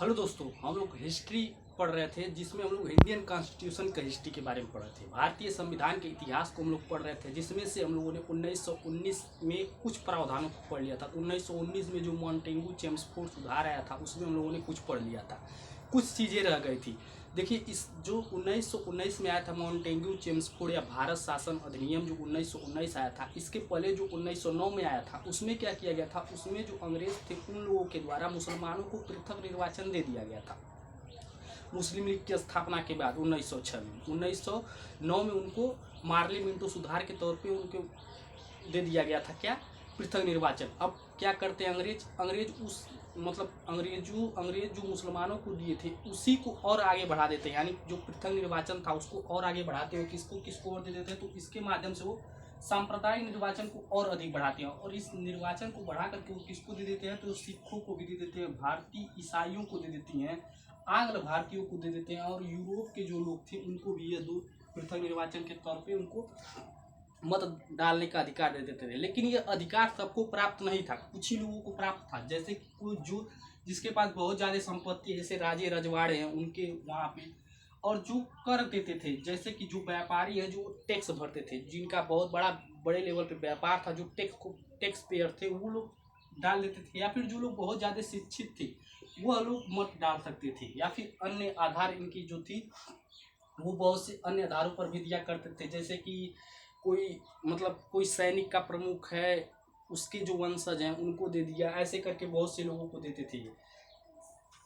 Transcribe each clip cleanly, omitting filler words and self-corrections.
Hello दोस्तों, हम लोग हिस्ट्री पढ़ रहे थे जिसमें हम लोग इंडियन कॉन्स्टिट्यूशन का हिस्ट्री के बारे में पढ़ रहे थे। भारतीय संविधान के इतिहास को हम लोग पढ़ रहे थे, जिसमें से हम लोगों ने 1919 में कुछ प्रावधानों को पढ़ लिया था। 1919 में जो मॉन्टेगू चेम्सफोर्ड सुधार आया था उसमें हम लोगों ने कुछ पढ़ लिया था, कुछ चीज़ें रह गई थी। देखिए, इस जो 1919 में आया था मॉन्टेगू चेम्सफोर्ड या भारत शासन अधिनियम जो 1919 आया था, इसके पहले जो 1909 में आया था उसमें क्या किया गया था, उसमें जो अंग्रेज थे उन लोगों के द्वारा मुसलमानों को पृथक निर्वाचन दे दिया गया था। मुस्लिम लीग की स्थापना के बाद 1906 में 1909 में उनको मार्लिमेंटो सुधार के तौर पे उनको दे दिया गया था क्या, पृथक निर्वाचन। अब क्या करते हैं अंग्रेज उस मतलब अंग्रेज जो मुसलमानों को दिए थे उसी को और आगे बढ़ा देते हैं, यानी जो पृथक निर्वाचन था उसको और आगे बढ़ाते हुए किसको और दे देते हैं, तो इसके माध्यम से वो सांप्रदायिक निर्वाचन को और अधिक बढ़ाते हैं। और इस निर्वाचन को बढ़ा करके वो किसको दे देते हैं, तो सिखों को भी दे देते हैं, भारतीय ईसाइयों को दे देती हैं, आंग्ल भारतीयों को दे देते हैं, और यूरोप के जो लोग थे उनको भी ये दो पृथक निर्वाचन के तौर पे उनको मत डालने का अधिकार दे देते थे। लेकिन ये अधिकार सबको प्राप्त नहीं था, कुछ ही लोगों को प्राप्त था। जैसे कि कोई जो जिसके पास बहुत ज़्यादा संपत्ति है, जैसे राजे रजवाड़े हैं उनके वहाँ पे, और जो कर देते थे, जैसे कि जो व्यापारी है जो टैक्स भरते थे, जिनका बहुत बड़े लेवल पे व्यापार था, जो टैक्स पेयर थे वो लोग डाल देते थे। या फिर जो लोग बहुत ज़्यादा शिक्षित थे वह लोग मत डाल सकते थे। या फिर अन्य आधार इनकी जो थी वो बहुत से अन्य आधारों पर भी दिया करते थे, जैसे कि कोई सैनिक का प्रमुख है उसके जो वंशज हैं उनको दे दिया, ऐसे करके बहुत से लोगों को देते थे।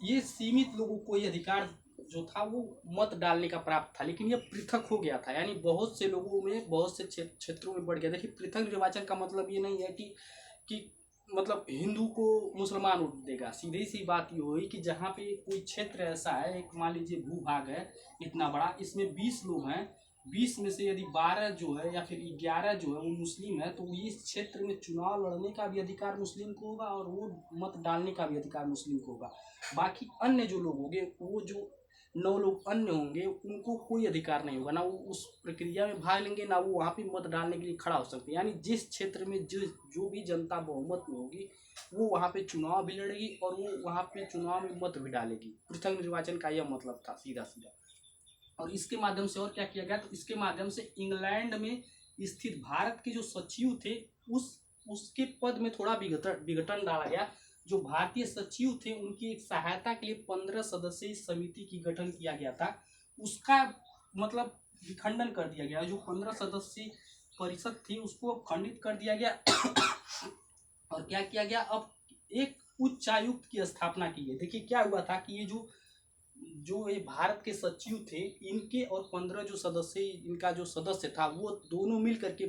ये सीमित लोगों को ये अधिकार जो था वो मत डालने का प्राप्त था, लेकिन ये पृथक हो गया था, यानी बहुत से लोगों में बहुत से क्षेत्रों में बढ़ गया। देखिए, पृथक निर्वाचन का मतलब ये नहीं है कि मतलब हिंदू को मुसलमान वोट देगा। सीधी सी बात ये हुई कि जहाँ पे कोई क्षेत्र ऐसा है, एक मान लीजिए भूभाग है इतना बड़ा, इसमें 20 लोग हैं, 20 में से यदि 12 जो है या फिर 11 जो है वो मुस्लिम है, तो इस क्षेत्र में चुनाव लड़ने का भी अधिकार मुस्लिम को होगा और वो मत डालने का भी अधिकार मुस्लिम को होगा। बाकी अन्य जो लोग होंगे, वो जो 9 लोग अन्य होंगे, उनको कोई अधिकार नहीं होगा, ना वो उस प्रक्रिया में भाग लेंगे, ना वो वहाँ पे मत डालने के लिए खड़ा हो सकते। यानी जिस क्षेत्र में जो भी जनता बहुमत में होगी वो वहाँ पे चुनाव भी लड़ेगी और वो वहाँ पे चुनाव में मत भी डालेगी। पृथक निर्वाचन का यह मतलब था सीधा सीधा। और इसके माध्यम से और क्या किया गया, तो इसके माध्यम से इंग्लैंड में स्थित भारत के जो सचिव थे उसके पद में थोड़ा विघटन डाला गया। जो भारतीय सचिव थे उनकी एक सहायता के लिए 15 सदस्यीय समिति की गठन किया गया था, उसका मतलब विखंडन कर दिया गया। जो 15 सदस्यीय परिषद थी उसको खंडित कर दिया गया और क्या किया गया, अब एक उच्चायुक्त की स्थापना की गई। देखिए क्या हुआ था कि ये जो ये भारत के सचिव थे, इनके और 15 जो सदस्य, इनका जो सदस्य था वो दोनों मिल करके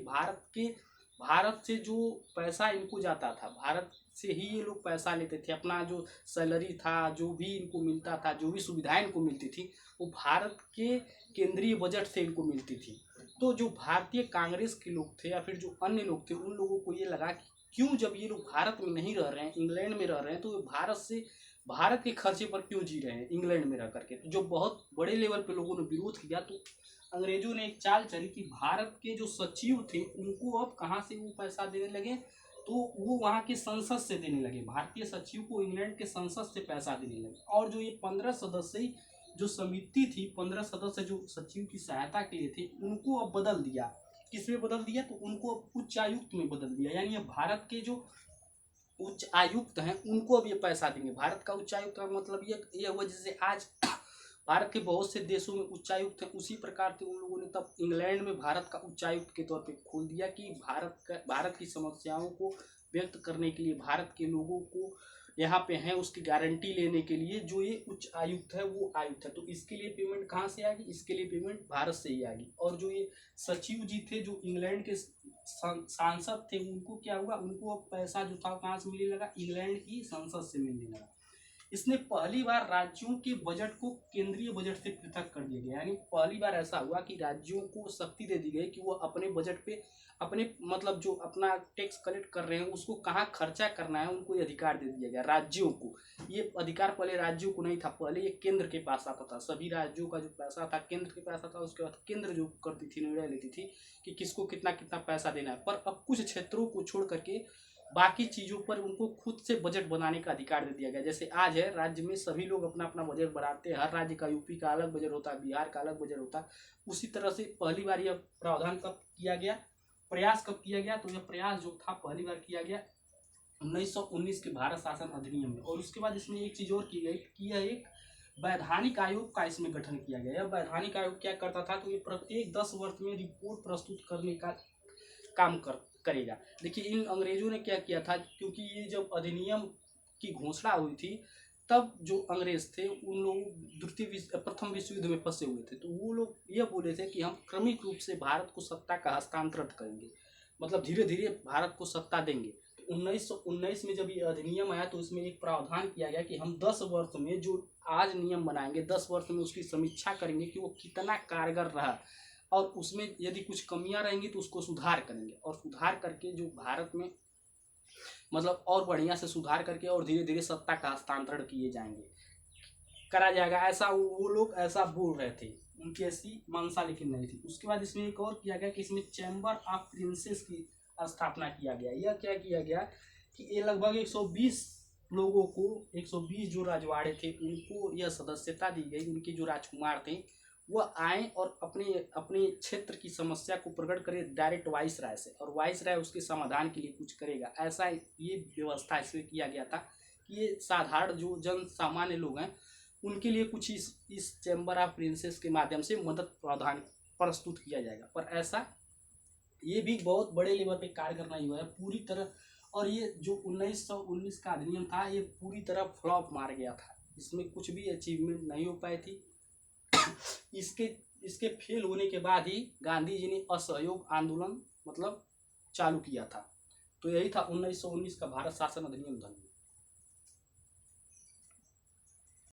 भारत से जो पैसा इनको जाता था, भारत से ही ये लोग पैसा लेते थे। अपना जो सैलरी था, जो भी इनको मिलता था, जो भी सुविधाएं इनको मिलती थी, वो भारत के केंद्रीय बजट से इनको मिलती थी। तो जो भारतीय कांग्रेस के लोग थे या फिर जो अन्य लोग थे, उन लोगों को ये लगा कि क्यों, जब ये लोग भारत में नहीं रह रहे हैं, इंग्लैंड में रह रहे हैं, तो भारत के खर्चे पर क्यों जी रहे हैं इंग्लैंड में रह करके। तो जो बहुत बड़े लेवल पे लोगों ने विरोध किया, तो अंग्रेजों ने एक चाल चली कि भारत के जो सचिव थे उनको अब कहाँ से वो पैसा देने लगे, तो वो वहाँ के संसद से देने लगे। भारतीय सचिव को इंग्लैंड के संसद से पैसा देने लगे। और जो ये 15 सदस्यीय जो समिति थी, 15 सदस्य जो सचिव की सहायता के लिए थे, उनको अब बदल दिया। किसमें बदल दिया, तो उनको अब उच्चायुक्त में बदल दिया। यानी अब भारत के जो उच्च आयुक्त हैं उनको अब ये पैसा देंगे। भारत का उच्चायुक्त का मतलब ये हुआ, जैसे आज भारत के बहुत से देशों में उच्चायुक्त हैं, उसी प्रकार से उन लोगों ने तब इंग्लैंड में भारत का उच्चायुक्त के तौर पे खोल दिया कि भारत की समस्याओं को व्यक्त करने के लिए, भारत के लोगों को यहाँ पे हैं उसकी गारंटी लेने के लिए जो ये उच्च आयुक्त है वो आयुक्त है। तो इसके लिए पेमेंट कहाँ से आएगी, इसके लिए पेमेंट भारत से ही आएगी। और जो ये सचिव जी थे जो इंग्लैंड के सांसद थे, उनको क्या हुआ, उनको अब पैसा जो था कहाँ से मिलने लगा, इंग्लैंड की संसद से मिलने लगा। इसने पहली बार राज्यों के बजट को केंद्रीय बजट से पृथक कर दिया गया। यानी पहली बार ऐसा हुआ कि राज्यों को शक्ति दे दी गई कि वो अपने बजट पे अपने मतलब जो अपना टैक्स कलेक्ट कर रहे हैं उसको कहाँ खर्चा करना है, उनको ये अधिकार दे दिया गया राज्यों को। ये अधिकार पहले राज्यों को नहीं था, पहले ये केंद्र के पास आता था। सभी राज्यों का जो पैसा था केंद्र के पास आता था। उसके बाद केंद्र जो करती थी, निर्णय लेती थी कि किसको कितना कितना पैसा देना है। पर अब कुछ क्षेत्रों को छोड़ करके बाकी चीज़ों पर उनको खुद से बजट बनाने का अधिकार दे दिया गया। जैसे आज है, राज्य में सभी लोग अपना अपना बजट बनाते हैं, हर राज्य का, यूपी का अलग बजट होता है, बिहार का अलग बजट होता है। उसी तरह से पहली बार यह प्रावधान कब किया गया, प्रयास कब किया गया, तो यह प्रयास जो था पहली बार किया गया 1919 के भारत शासन अधिनियम में। और उसके बाद इसमें एक चीज़ और की गई कि यह एक वैधानिक आयोग का इसमें गठन किया गया। यह वैधानिक आयोग क्या करता था, तो ये प्रत्येक 10 वर्ष में रिपोर्ट प्रस्तुत करने का काम करेगा। देखिए इन अंग्रेजों ने क्या किया था, क्योंकि ये जब अधिनियम की घोषणा हुई थी तब जो अंग्रेज थे उन लोग प्रथम विश्व युद्ध में फंसे हुए थे, तो वो लोग ये बोले थे कि हम क्रमिक रूप से भारत को सत्ता का हस्तांतरण करेंगे, मतलब धीरे धीरे भारत को सत्ता देंगे। तो 1919 में जब ये अधिनियम आया तो इसमें एक प्रावधान किया गया कि हम 10 वर्ष में जो आज नियम बनाएंगे 10 वर्ष में उसकी समीक्षा करेंगे कि वो कितना कारगर रहा, और उसमें यदि कुछ कमियां रहेंगी तो उसको सुधार करेंगे, और सुधार करके जो भारत में मतलब और बढ़िया से सुधार करके और धीरे धीरे सत्ता का हस्तांतरण किए जाएंगे, करा जाएगा, ऐसा वो लोग ऐसा बोल रहे थे, उनकी ऐसी मंशा लेकिन नहीं थी। उसके बाद इसमें एक और किया गया कि इसमें चैम्बर ऑफ प्रिंसेस की स्थापना किया गया। यह क्या किया गया कि ये लगभग 120 लोगों को, 120 जो राजवाड़े थे उनको यह सदस्यता दी गई। उनके जो राजकुमार थे वह आए और अपने अपने क्षेत्र की समस्या को प्रकट करें डायरेक्ट वाइस राय से, और वाइस राय उसके समाधान के लिए कुछ करेगा। ऐसा ये व्यवस्था इसमें किया गया था कि ये साधारण जो जन सामान्य लोग हैं उनके लिए कुछ इस चैम्बर ऑफ प्रिंसेस के माध्यम से मदद प्रावधान प्रस्तुत किया जाएगा। पर ऐसा ये भी बहुत बड़े लेवल पे कार्य करना ही हुआ है पूरी तरह। और ये जो 1919 का अधिनियम था ये पूरी तरह फ्लॉप मार गया था, इसमें कुछ भी अचीवमेंट नहीं हो पाई थी। इसके फेल होने के बाद ही गांधी जी ने असहयोग आंदोलन मतलब चालू किया था। तो यही था 1919 का भारत शासन अधिनियम। धन्यवाद।